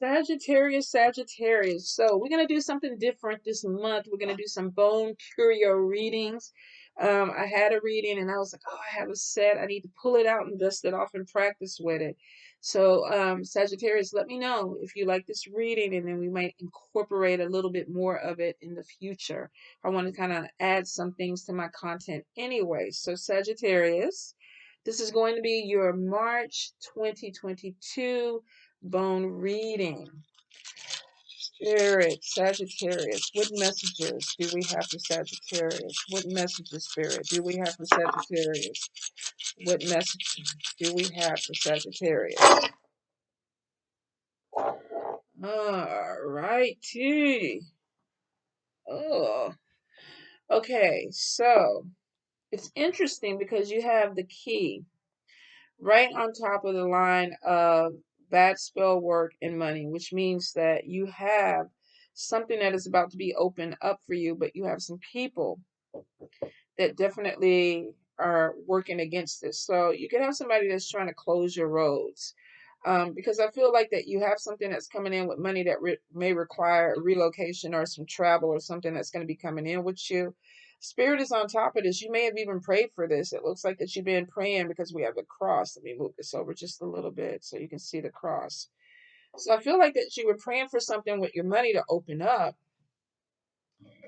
Sagittarius, Sagittarius. So we're going to do something different this month. We're going to do some bone curio readings. I had a reading and I was like, oh, I have a set. I need to pull it out and dust it off and practice with it. So, Sagittarius, let me know if you like this reading, and then we might incorporate a little bit more of it in the future. I want to kind of add some things to my content anyway. So, Sagittarius, this is going to be your March 2022 bone reading. Spirit, Sagittarius, what messages do we have for Sagittarius? What messages, Spirit, do we have for Sagittarius? What messages do we have for Sagittarius? All righty. Oh, okay. So it's interesting because you have the key right on top of the line of bad spell work and money, which means that you have something that is about to be opened up for you, but you have some people that definitely are working against this. So you could have somebody that's trying to close your roads. Because I feel like that you have something that's coming in with money that may require a relocation or some travel or something that's going to be coming in with you. Spirit is on top of this. You may have even prayed for this. It looks like that you've been praying because we have the cross. Let me move this over just a little bit so you can see the cross. So I feel like that you were praying for something with your money to open up.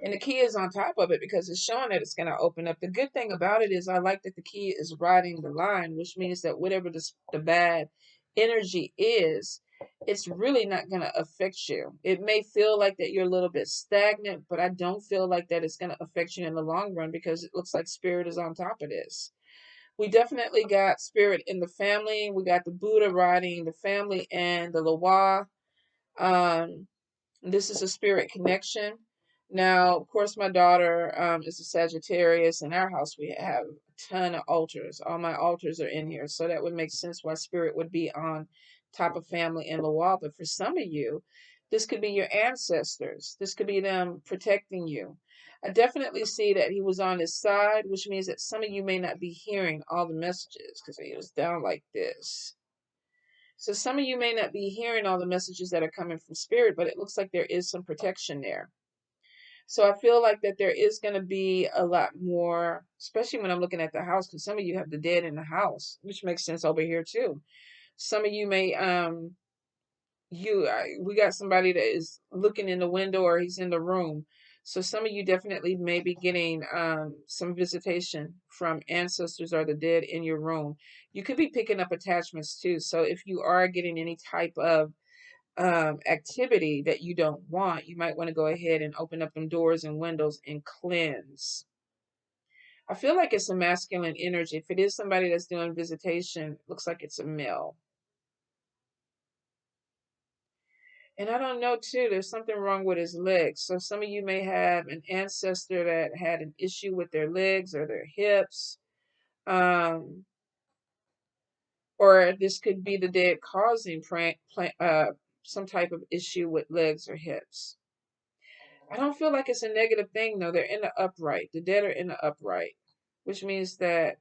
And the key is on top of it because it's showing that it's going to open up. The good thing about it is I like that the key is riding the line, which means that whatever the bad energy is, it's really not going to affect you. It may feel like that you're a little bit stagnant, but I don't feel like that it's going to affect you in the long run because it looks like spirit is on top of this. We definitely got spirit in the family. We got the Buddha riding the family and the Lawa. Um, this is a spirit connection. Now, of course, my daughter is a Sagittarius. In our house, we have a ton of altars. All my altars are in here. So that would make sense why spirit would be on top of family and Lawal. But for some of you, this could be your ancestors. This could be them protecting you. I definitely see that he was on his side, which means that some of you may not be hearing all the messages because he was down like this. So some of you may not be hearing all the messages that are coming from spirit, but it looks like there is some protection there. So I feel like that there is going to be a lot more, especially when I'm looking at the house, because some of you have the dead in the house, which makes sense over here too. Some of you may, we got somebody that is looking in the window or he's in the room. So some of you definitely may be getting some visitation from ancestors or the dead in your room. You could be picking up attachments too. So if you are getting any type of activity that you don't want, you might want to go ahead and open up them doors and windows and cleanse. I feel like it's a masculine energy. If it is somebody that's doing visitation, looks like it's a male. And I don't know too, there's something wrong with his legs. So some of you may have an ancestor that had an issue with their legs or their hips. Um, or this could be the dead causing some type of issue with legs or hips. I don't feel like it's a negative thing though. They're in the upright. The dead are in the upright, which means that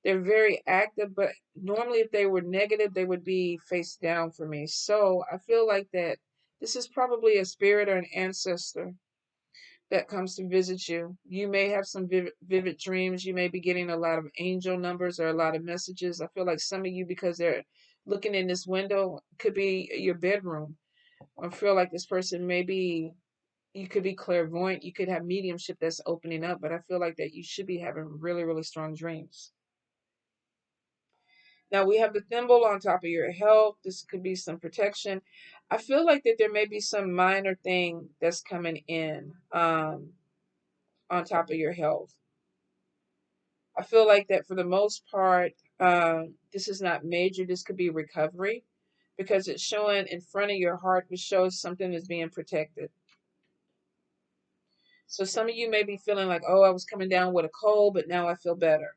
they're very active, but normally if they were negative, they would be face down for me. So I feel like that this is probably a spirit or an ancestor that comes to visit you. You may have some vivid dreams. You may be getting a lot of angel numbers or a lot of messages. I feel like some of you, because they're looking in this window, could be your bedroom. I feel like this person may be, you could be clairvoyant. You could have mediumship that's opening up, but I feel like that you should be having really, really strong dreams. Now we have the thimble on top of your health. This could be some protection. I feel like that there may be some minor thing that's coming in on top of your health. I feel like that for the most part, this is not major. This could be recovery because it's showing in front of your heart, which shows something is being protected. So some of you may be feeling like, oh, I was coming down with a cold, but now I feel better.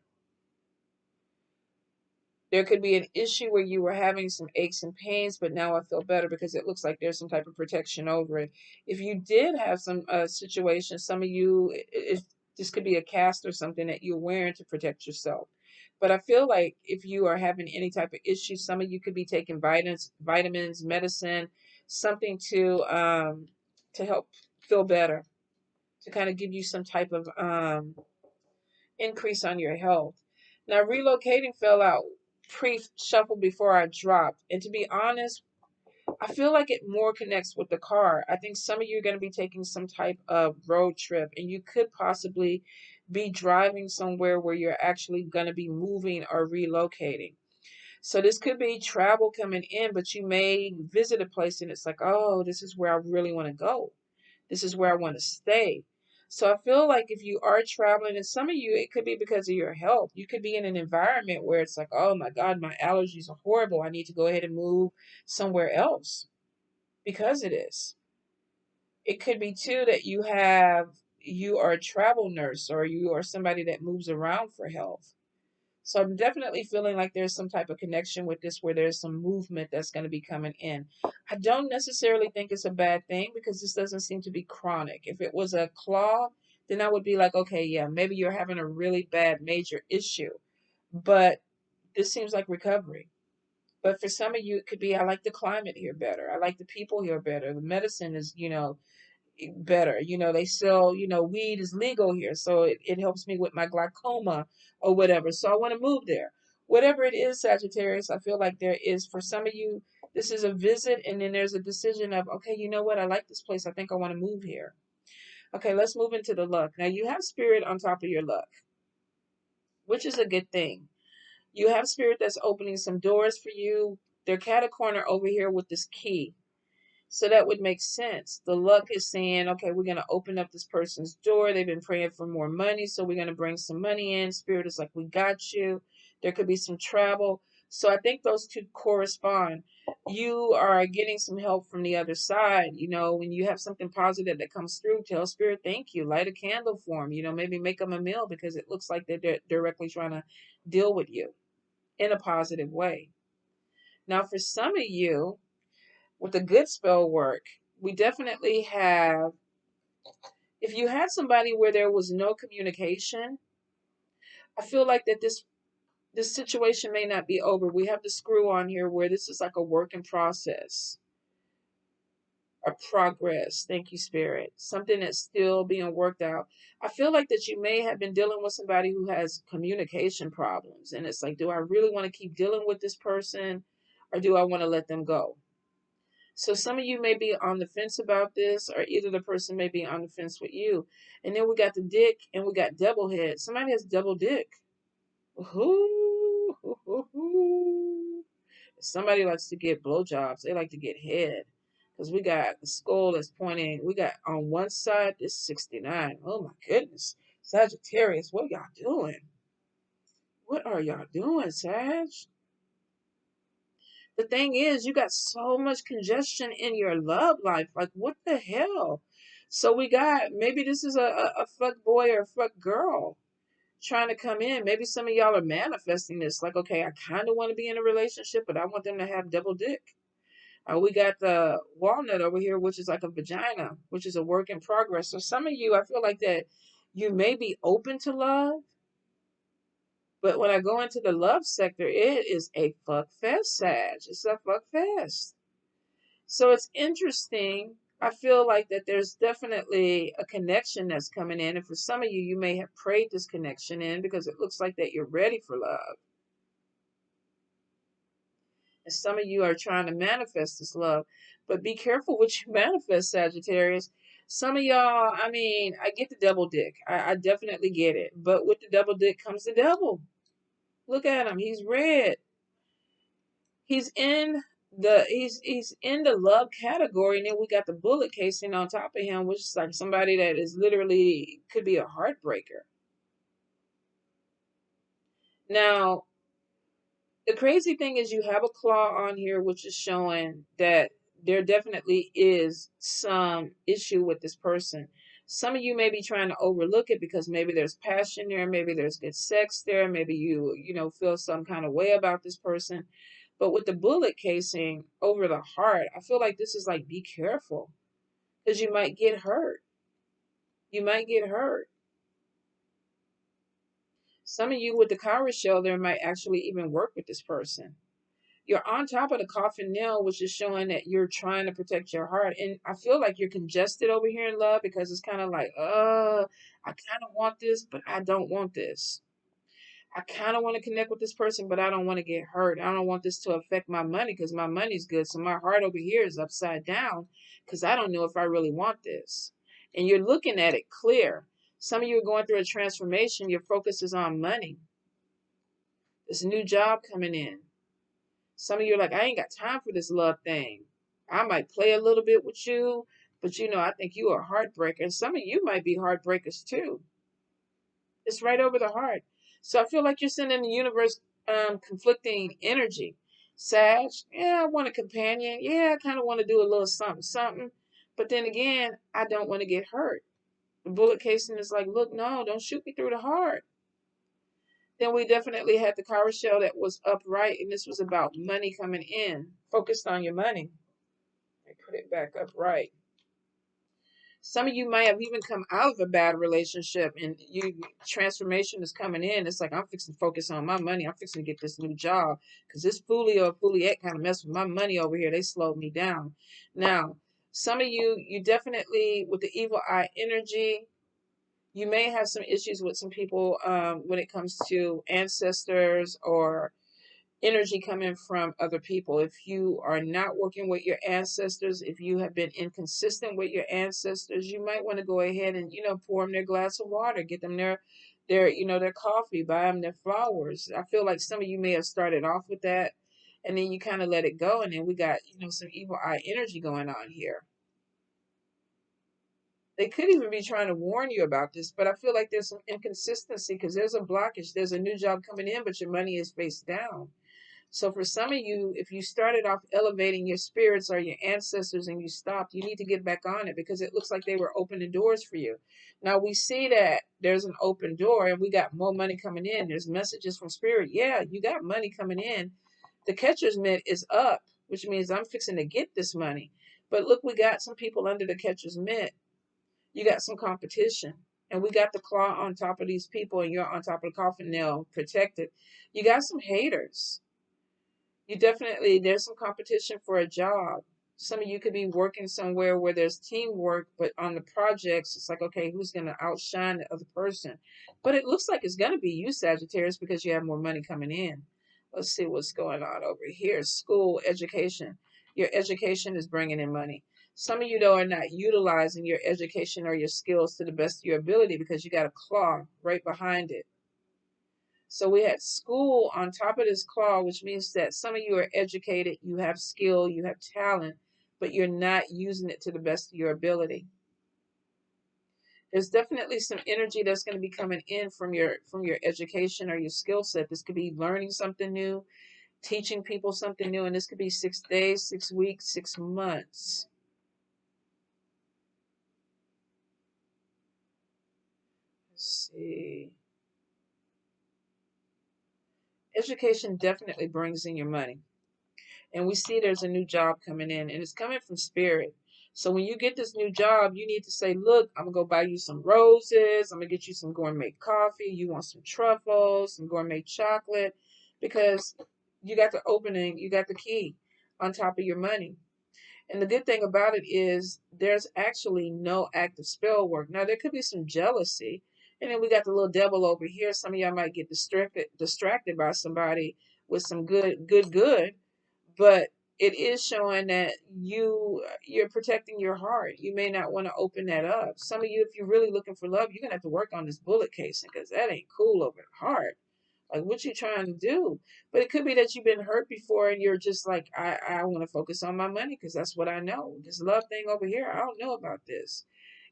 There could be an issue where you were having some aches and pains, but now I feel better because it looks like there's some type of protection over it. If you did have some situation, some of you, this could be a cast or something that you're wearing to protect yourself. But I feel like if you are having any type of issue, some of you could be taking vitamins, medicine. something to help feel better, to kind of give you some type of increase on your health. Now, relocating fell out pre-shuffle before I dropped. And to be honest, I feel like it more connects with the car. I think some of you are going to be taking some type of road trip, and you could possibly be driving somewhere where you're actually going to be moving or relocating. So this could be travel coming in, but you may visit a place and it's like, oh, this is where I really want to go. This is where I want to stay. So I feel like if you are traveling, and some of you, it could be because of your health. You could be in an environment where it's like, oh my God, my allergies are horrible. I need to go ahead and move somewhere else because of this. It could be too that you are a travel nurse or you are somebody that moves around for health. So I'm definitely feeling like there's some type of connection with this where there's some movement that's going to be coming in. I don't necessarily think it's a bad thing because this doesn't seem to be chronic. If it was a claw, then I would be like, okay, yeah, maybe you're having a really bad major issue. But this seems like recovery. But for some of you, it could be I like the climate here better. I like the people here better. The medicine is, better. They sell, weed is legal here. So it helps me with my glaucoma or whatever. So I want to move there. Whatever it is, Sagittarius, I feel like there is, for some of you, this is a visit and then there's a decision of, okay, you know what? I like this place. I think I want to move here. Okay, let's move into the luck. Now you have spirit on top of your luck, which is a good thing. You have spirit that's opening some doors for you. They're cat a corner over here with this key. So that would make sense. The luck is saying, okay, we're going to open up this person's door. They've been praying for more money, so we're going to bring some money in. Spirit is like, we got you. There could be some travel. So I think those two correspond. You are getting some help from the other side. When you have something positive that comes through, tell Spirit, thank you. Light a candle for them. Maybe make them a meal because it looks like they're directly trying to deal with you in a positive way. Now, for some of you, with the good spell work, we definitely have, if you had somebody where there was no communication, I feel like that this situation may not be over. We have the screw on here where this is like a work in process, a progress. Thank you, Spirit. Something that's still being worked out. I feel like that you may have been dealing with somebody who has communication problems. And it's like, do I really want to keep dealing with this person or do I want to let them go? So some of you may be on the fence about this, or either the person may be on the fence with you. And then we got the dick and we got double head. Somebody has double dick. Ooh, ooh, ooh, ooh. Somebody likes to get blowjobs. They like to get head. Because we got the skull that's pointing. We got on one side, this 69. Oh my goodness. Sagittarius, what are y'all doing? What are y'all doing, Sag? The thing is, you got so much congestion in your love life. Like, what the hell? So we got, maybe this is a fuck boy or a fuck girl trying to come in. Maybe some of y'all are manifesting this. Like, okay, I kind of want to be in a relationship, but I want them to have double dick. We got the walnut over here, which is like a vagina, which is a work in progress. So some of you, I feel like that you may be open to love, but when I go into the love sector, it is a fuck fest, Sag. It's a fuck fest. So it's interesting. I feel like that there's definitely a connection that's coming in. And for some of you, you may have prayed this connection in because it looks like that you're ready for love. And some of you are trying to manifest this love. But be careful what you manifest, Sagittarius. Some of y'all, I get the double dick. I definitely get it. But with the double dick comes the devil. Look at him. He's red. He's in he's in the love category, and then we got the bullet casing on top of him, which is like somebody that is literally could be a heartbreaker. Now, the crazy thing is you have a claw on here, which is showing that there definitely is some issue with this person. Some of you may be trying to overlook it because maybe there's passion there, maybe there's good sex there, maybe you feel some kind of way about this person. But with the bullet casing over the heart, I feel like this is like, be careful because you might get hurt. You might get hurt. Some of you with the Kara shell there might actually even work with this person. You're on top of the coffin nail, which is showing that you're trying to protect your heart. And I feel like you're congested over here in love because it's kind of like, I kind of want this, but I don't want this. I kind of want to connect with this person, but I don't want to get hurt. I don't want this to affect my money because my money's good. So my heart over here is upside down because I don't know if I really want this. And you're looking at it clear. Some of you are going through a transformation. Your focus is on money. There's a new job coming in. Some of you are like, I ain't got time for this love thing. I might play a little bit with you, but I think you are a heartbreaker. And some of you might be heartbreakers too. It's right over the heart. So I feel like you're sending the universe conflicting energy. Sag, yeah, I want a companion. Yeah, I kind of want to do a little something, something. But then again, I don't want to get hurt. The bullet casing is like, look, no, don't shoot me through the heart. Then we definitely had the Kara shell that was upright, and this was about money coming in. Focused on your money. I put it back upright. Some of you might have even come out of a bad relationship and transformation is coming in. It's like, I'm fixing to focus on my money. I'm fixing to get this new job because this Fulio or Fuliet kind of messed with my money over here. They slowed me down. Now, some of you definitely, with the evil eye energy, you may have some issues with some people when it comes to ancestors or energy coming from other people. If you are not working with your ancestors, if you have been inconsistent with your ancestors, you might want to go ahead and pour them their glass of water, get them their coffee, buy them their flowers. I feel like some of you may have started off with that and then you kind of let it go, and then we got some evil eye energy going on here. They could even be trying to warn you about this, but I feel like there's some inconsistency because there's a blockage. There's a new job coming in, but your money is face down. So for some of you, if you started off elevating your spirits or your ancestors and you stopped, you need to get back on it because it looks like they were opening doors for you. Now we see that there's an open door and we got more money coming in. There's messages from spirit. Yeah, you got money coming in. The catcher's mitt is up, which means I'm fixing to get this money. But look, we got some people under the catcher's mitt. You got some competition. And we got the claw on top of these people and you're on top of the coffin nail protected. You got some haters. There's some competition for a job. Some of you could be working somewhere where there's teamwork, but on the projects, it's like, okay, who's going to outshine the other person? But it looks like it's going to be you, Sagittarius, because you have more money coming in. Let's see what's going on over here. School, education. Your education is bringing in money. Some of you, though, are not utilizing your education or your skills to the best of your ability because you got a claw right behind it. So we had school on top of this claw, which means that some of you are educated, you have skill, you have talent, but you're not using it to the best of your ability. There's definitely some energy that's going to be coming in from your education or your skill set. This could be learning something new, teaching people something new, and this could be 6 days, 6 weeks, 6 months. Let's see. Education definitely brings in your money. And we see there's a new job coming in, and it's coming from spirit. So when you get this new job, you need to say, look, I'm going to go buy you some roses. I'm going to get you some gourmet coffee. You want some truffles, some gourmet chocolate, because you got the opening, you got the key on top of your money. And the good thing about it is there's actually no active spell work. Now, there could be some jealousy. And then we got the little devil over here. Some of y'all might get distracted by somebody with some good. But it is showing that you're protecting your heart. You may not want to open that up. Some of you, if you're really looking for love, you're going to have to work on this bullet casing because that ain't cool over the heart. Like, what you trying to do? But it could be that you've been hurt before and you're just like, I want to focus on my money because that's what I know. This love thing over here, I don't know about this.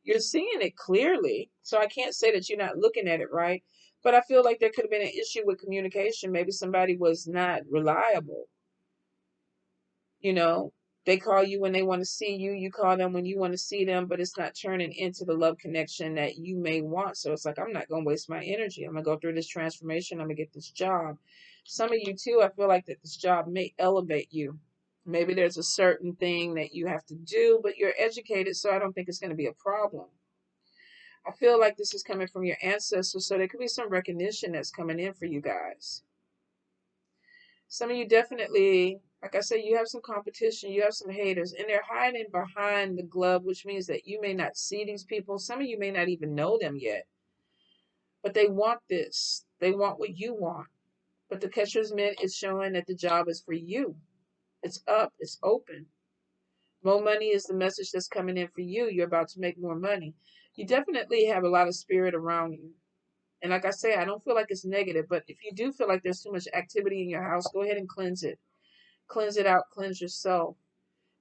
You're seeing it clearly, so I can't say that you're not looking at it right. But I feel like there could have been an issue with communication. Maybe somebody was not reliable. They call you when they want to see you. You call them when you want to see them, but it's not turning into the love connection that you may want. So it's like, I'm not going to waste my energy. I'm going to go through this transformation. I'm going to get this job. Some of you too, I feel like that this job may elevate you. Maybe there's a certain thing that you have to do, but you're educated, so I don't think it's going to be a problem. I feel like this is coming from your ancestors, so there could be some recognition that's coming in for you guys. Some of you definitely Like I said, you have some competition, you have some haters, and they're hiding behind the glove, which means that you may not see these people. Some of you may not even know them yet, but they want this. They want what you want. But the catcher's mitt is showing that the job is for you. It's up, it's open. More money is the message that's coming in for you. You're about to make more money. You definitely have a lot of spirit around you. And like I say, I don't feel like it's negative, but if you do feel like there's too much activity in your house, go ahead and cleanse it. Cleanse it out, cleanse yourself.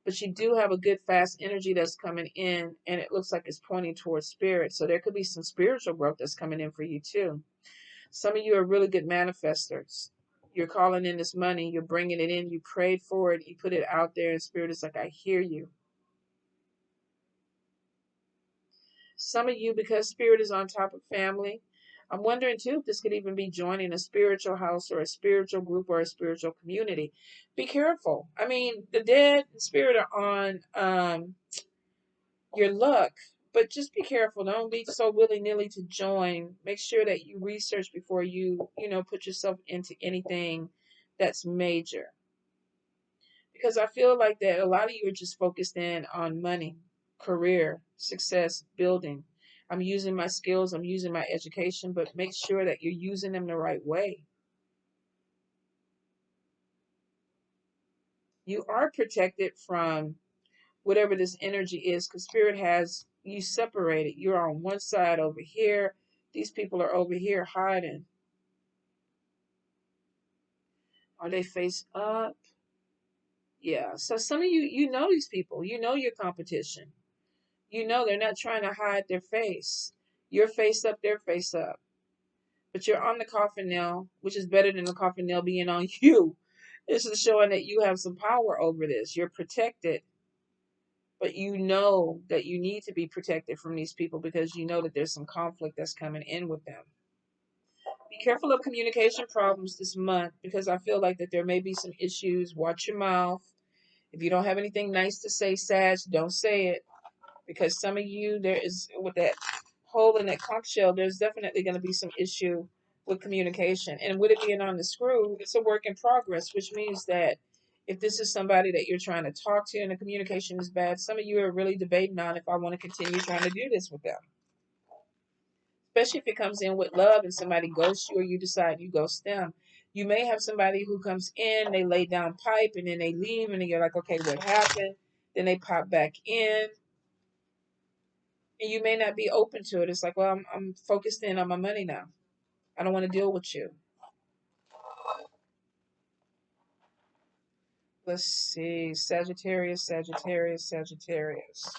But you do have a good fast energy that's coming in, and it looks like it's pointing towards spirit. So there could be some spiritual growth that's coming in for you too. Some of you are really good manifestors. You're calling in this money, you're bringing it in, you prayed for it, you put it out there, and spirit is like, I hear you. Some of you, because spirit is on top of family, I'm wondering too if this could even be joining a spiritual house or a spiritual group or a spiritual community. Be careful. I mean, the dead and spirit are on your luck, but just be careful. Don't be so willy-nilly to join. Make sure that you research before you put yourself into anything that's major. Because I feel like that a lot of you are just focused in on money, career, success, building. I'm using my skills, I'm using my education, but make sure that you're using them the right way. You are protected from whatever this energy is, because spirit has you separated. You're on one side over here. These people are over here hiding. Are they face up? Yeah. So some of you know these people. You know your competition. You know they're not trying to hide their face. You're face up, they're face up. But you're on the coffin nail, which is better than the coffin nail being on you. This is showing that you have some power over this. You're protected, but you know that you need to be protected from these people because you know that there's some conflict that's coming in with them. Be careful of communication problems this month because I feel like that there may be some issues. Watch your mouth. If you don't have anything nice to say, Sag, don't say it. Because some of you, there is, with that hole in that conch shell, there's definitely going to be some issue with communication. And with it being on the screw, it's a work in progress, which means that if this is somebody that you're trying to talk to and the communication is bad, some of you are really debating on if I want to continue trying to do this with them. Especially if it comes in with love and somebody ghosts you or you decide you ghost them. You may have somebody who comes in, they lay down pipe, and then they leave, and then you're like, okay, what happened? Then they pop back in, and you may not be open to it. It's like, well, I'm focused in on my money now. I don't want to deal with you. Let's see. Sagittarius, Sagittarius, Sagittarius.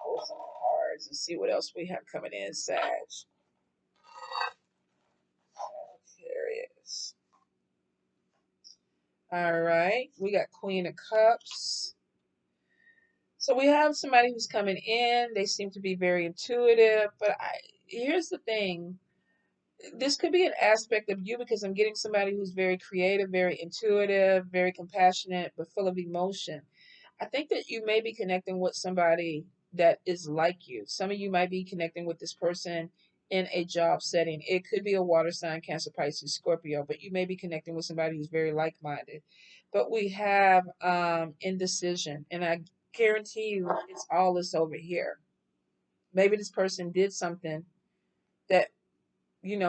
Pull some cards and see what else we have coming in, Sag. Sagittarius. All right. We got Queen of Cups. So we have somebody who's coming in. They seem to be very intuitive. But here's the thing. This could be an aspect of you because I'm getting somebody who's very creative, very intuitive, very compassionate, but full of emotion. I think that you may be connecting with somebody that is like you. Some of you might be connecting with this person in a job setting. It could be a water sign, Cancer, Pisces, Scorpio, but you may be connecting with somebody who's very like-minded. But we have indecision, and I guarantee you it's all this over here. Maybe this person did something that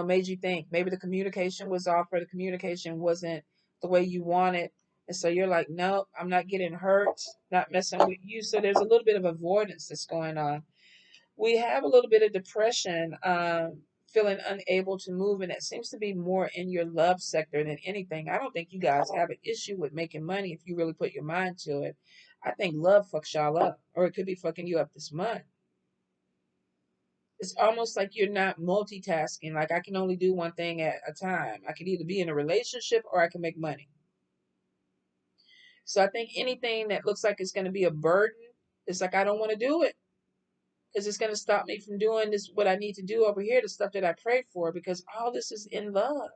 made you think. Maybe the communication was off or the communication wasn't the way you wanted. And so you're like, nope, I'm not getting hurt, not messing with you. So there's a little bit of avoidance that's going on. We have a little bit of depression, feeling unable to move, and it seems to be more in your love sector than anything. I don't think you guys have an issue with making money if you really put your mind to it. I think love fucks y'all up, or it could be fucking you up this month. It's almost like you're not multitasking. Like, I can only do one thing at a time. I can either be in a relationship or I can make money. So I think anything that looks like it's going to be a burden, it's like I don't want to do it because it's going to stop me from doing this, what I need to do over here, the stuff that I prayed for, because all this is in love.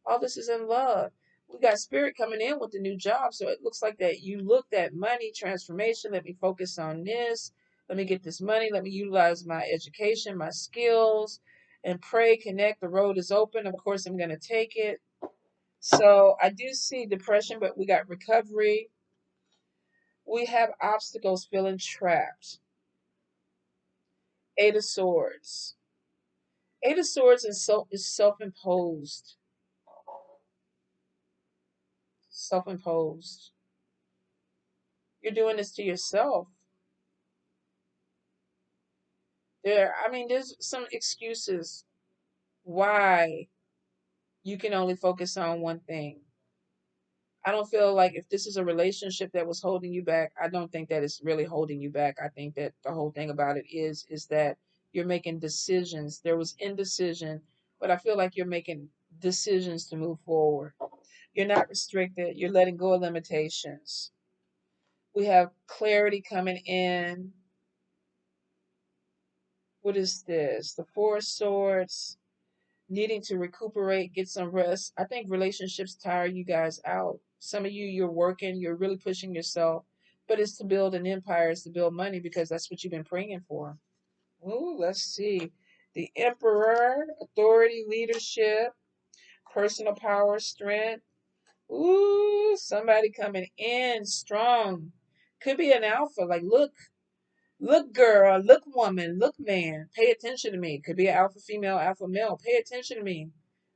All this is in love. We got spirit coming in with the new job. So it looks like that you looked at money, transformation. Let me focus on this. Let me get this money. Let me utilize my education, my skills, and pray, connect. The road is open. Of course, I'm going to take it. So I do see depression, but we got recovery. We have obstacles, feeling trapped. Eight of Swords. Eight of Swords is self-imposed. Self-imposed. You're doing this to yourself. There's some excuses why you can only focus on one thing. I don't feel like if this is a relationship that was holding you back, I don't think that it's really holding you back. I think that the whole thing about it is that you're making decisions. There was indecision, but I feel like you're making decisions to move forward. You're not restricted. You're letting go of limitations. We have clarity coming in. What is this? The Four of Swords. Needing to recuperate, get some rest. I think relationships tire you guys out. Some of you, you're working, you're really pushing yourself, but it's to build an empire, it's to build money because that's what you've been praying for. Ooh, let's see. The Emperor, authority, leadership, personal power, strength. Ooh, somebody coming in strong. Could be an alpha. Like, look, girl, look, woman, look, man, pay attention to me. Could be an alpha female, alpha male. Pay attention to me.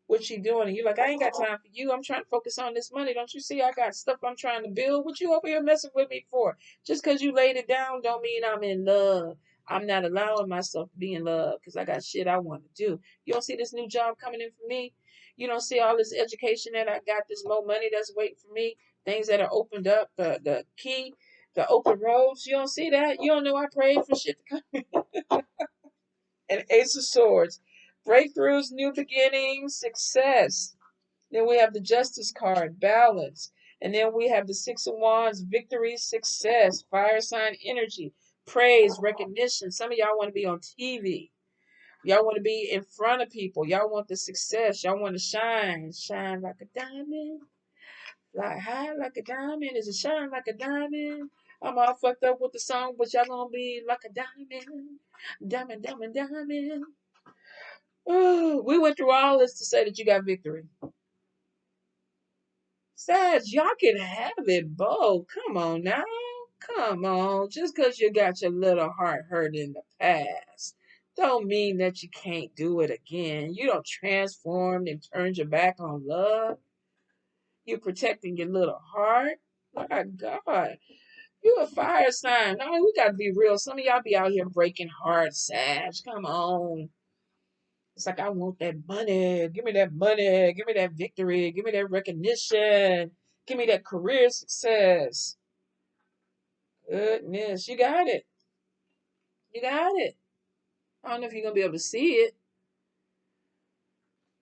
What you doing? And you're like, I ain't got time for you. I'm trying to focus on this money. Don't you see I got stuff I'm trying to build? What you over here messing with me for? Just because you laid it down don't mean I'm in love. I'm not allowing myself to be in love because I got shit I want to do. You don't see this new job coming in for me? You don't see all this education that I got, this more money that's waiting for me, things that are opened up, the key, the open roads. You don't see that? You don't know I prayed for shit to come. And Ace of Swords. Breakthroughs, new beginnings, success. Then we have the Justice card, balance. And then we have the Six of Wands, victory, success, fire sign energy, praise, recognition. Some of y'all want to be on TV. Y'all want to be in front of people. Y'all want the success. Y'all want to shine. Shine like a diamond. Like high like a diamond. Is it shine like a diamond? I'm all fucked up with the song, but y'all gonna be like a diamond. Diamond, diamond, diamond. Oh, we went through all this to say that you got victory. Sag, y'all can have it both. Come on now. Come on. Just because you got your little heart hurt in the past, don't mean that you can't do it again. You don't transform and turn your back on love. You're protecting your little heart. My God. You a fire sign. No, we gotta be real. Some of y'all be out here breaking hearts, Sag. Come on. It's like I want that money. Give me that money. Give me that victory. Give me that recognition. Give me that career success. Goodness, you got it. You got it. I don't know if you're gonna be able to see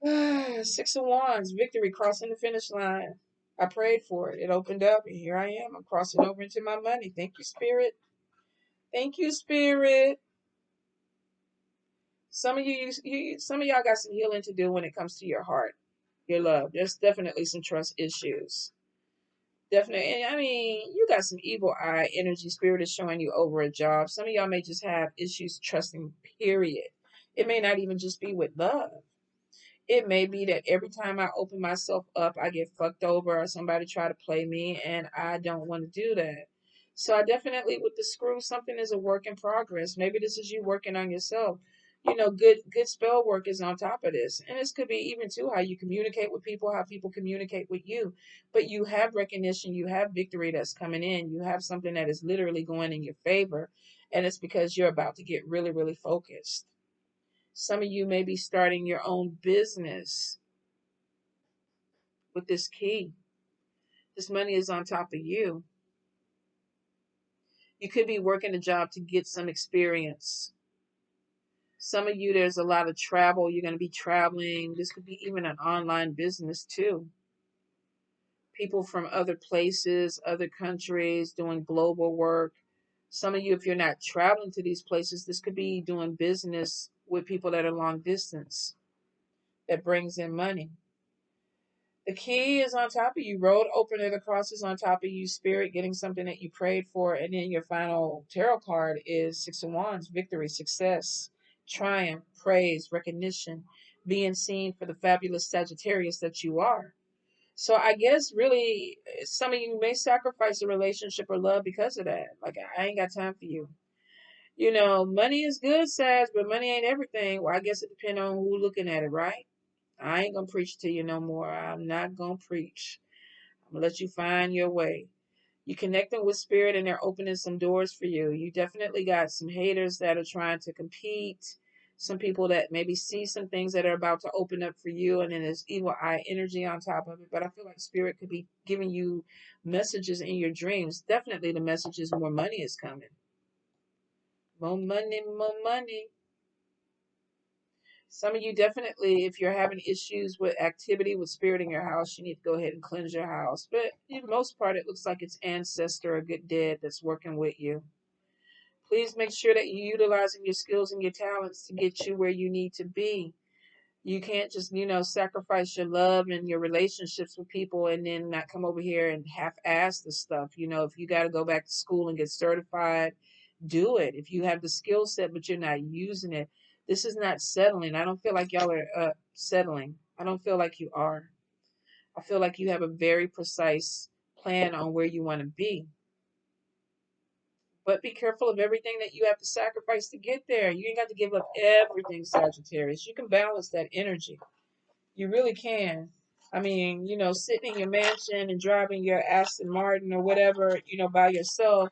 it. Six of Wands, victory, crossing the finish line. I prayed for it. It opened up, and here I am. I'm crossing over into my money. Thank you, Spirit. Thank you, Spirit. Some of some of y'all got some healing to do when it comes to your heart, your love. There's definitely some trust issues. Definitely. And I mean, you got some evil eye energy. Spirit is showing you over a job. Some of y'all may just have issues trusting, period. It may not even just be with love. It may be that every time I open myself up, I get fucked over or somebody try to play me, and I don't want to do that. So I definitely, with the screw, something is a work in progress. Maybe this is you working on yourself. You know, good spell work is on top of this. And this could be even too how you communicate with people, how people communicate with you. But you have recognition, you have victory that's coming in, you have something that is literally going in your favor. And it's because you're about to get really, really focused. Some of you may be starting your own business with this key. This money is on top of you. You could be working a job to get some experience. Some of you, there's a lot of travel. You're going to be traveling. This could be even an online business too. People from other places, other countries doing global work. Some of you, if you're not traveling to these places, this could be doing business with people that are long distance that brings in money. The key is on top of you. Road opener, the cross is on top of you. Spirit, getting something that you prayed for. And then your final tarot card is Six of Wands, victory, success, triumph, praise, recognition, being seen for the fabulous Sagittarius that you are. So I guess really some of you may sacrifice a relationship or love because of that. Like, I ain't got time for you. You know, money is good, Sag, but money ain't everything. Well, I guess it depends on who looking at it, right? I ain't gonna preach to you no more. I'm not gonna preach. I'm gonna let you find your way. You connecting with spirit and they're opening some doors for you. You definitely got some haters that are trying to compete. Some people that maybe see some things that are about to open up for you, and then there's evil eye energy on top of it. But I feel like spirit could be giving you messages in your dreams. Definitely the message is more money is coming. More money, more money. Some of you definitely, if you're having issues with activity with spirit in your house, you need to go ahead and cleanse your house. But for the most part, it looks like it's ancestor or good dead that's working with you. Please make sure that you're utilizing your skills and your talents to get you where you need to be. You can't just, sacrifice your love and your relationships with people and then not come over here and half-ass the stuff. If you got to go back to school and get certified, do it. If you have the skill set but you're not using it, this is not settling. I don't feel like y'all are settling. I don't feel like you are. I feel like you have a very precise plan on where you want to be. But be careful of everything that you have to sacrifice to get there. You ain't got to give up everything, Sagittarius. You can balance that energy. You really can. I mean, sitting in your mansion and driving your Aston Martin or whatever, by yourself,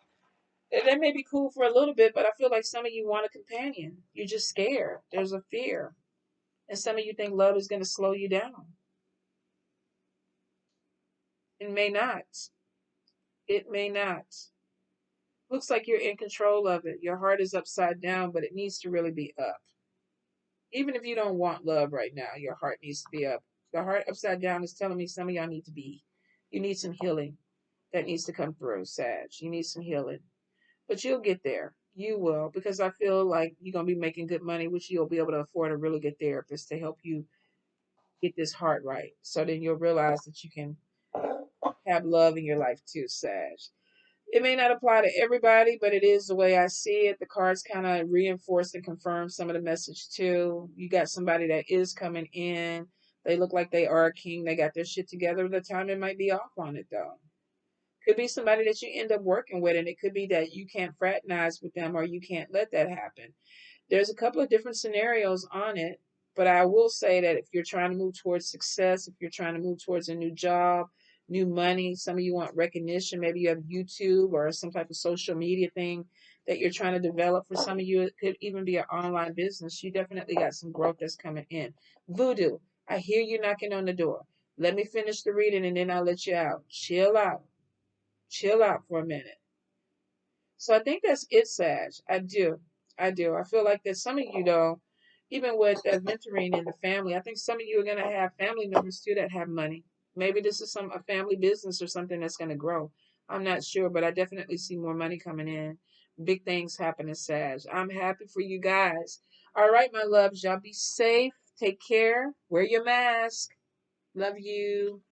that may be cool for a little bit, but I feel like some of you want a companion. You're just scared. There's a fear. And some of you think love is going to slow you down. It may not. It may not. Looks like you're in control of it. Your heart is upside down, but it needs to really be up. Even if you don't want love right now, your heart needs to be up. The heart upside down is telling me some of y'all you need some healing that needs to come through, Sag. You need some healing. But you'll get there. You will, because I feel like you're going to be making good money, which you'll be able to afford a really good therapist to help you get this heart right. So then you'll realize that you can have love in your life too, Sag. It may not apply to everybody, but it is the way I see it. The cards kind of reinforce and confirm some of the message too. You got somebody that is coming in. They look like they are a king. They got their shit together. The timing might be off on it though. Could be somebody that you end up working with, and it could be that you can't fraternize with them or you can't let that happen. There's a couple of different scenarios on it, but I will say that if you're trying to move towards success, if you're trying to move towards a new job, new money, some of you want recognition, maybe you have YouTube or some type of social media thing that you're trying to develop. For some of you, it could even be an online business. You definitely got some growth that's coming in. Voodoo, I hear you knocking on the door. Let me finish the reading and then I'll let you out. Chill out. Chill out for a minute. So I think that's it, Sag. I do. I do. I feel like that some of you, though, even with mentoring in the family, I think some of you are going to have family members too that have money. Maybe this is a family business or something that's going to grow. I'm not sure, but I definitely see more money coming in. Big things happening, Sag. I'm happy for you guys. All right, my loves, y'all be safe. Take care. Wear your mask. Love you.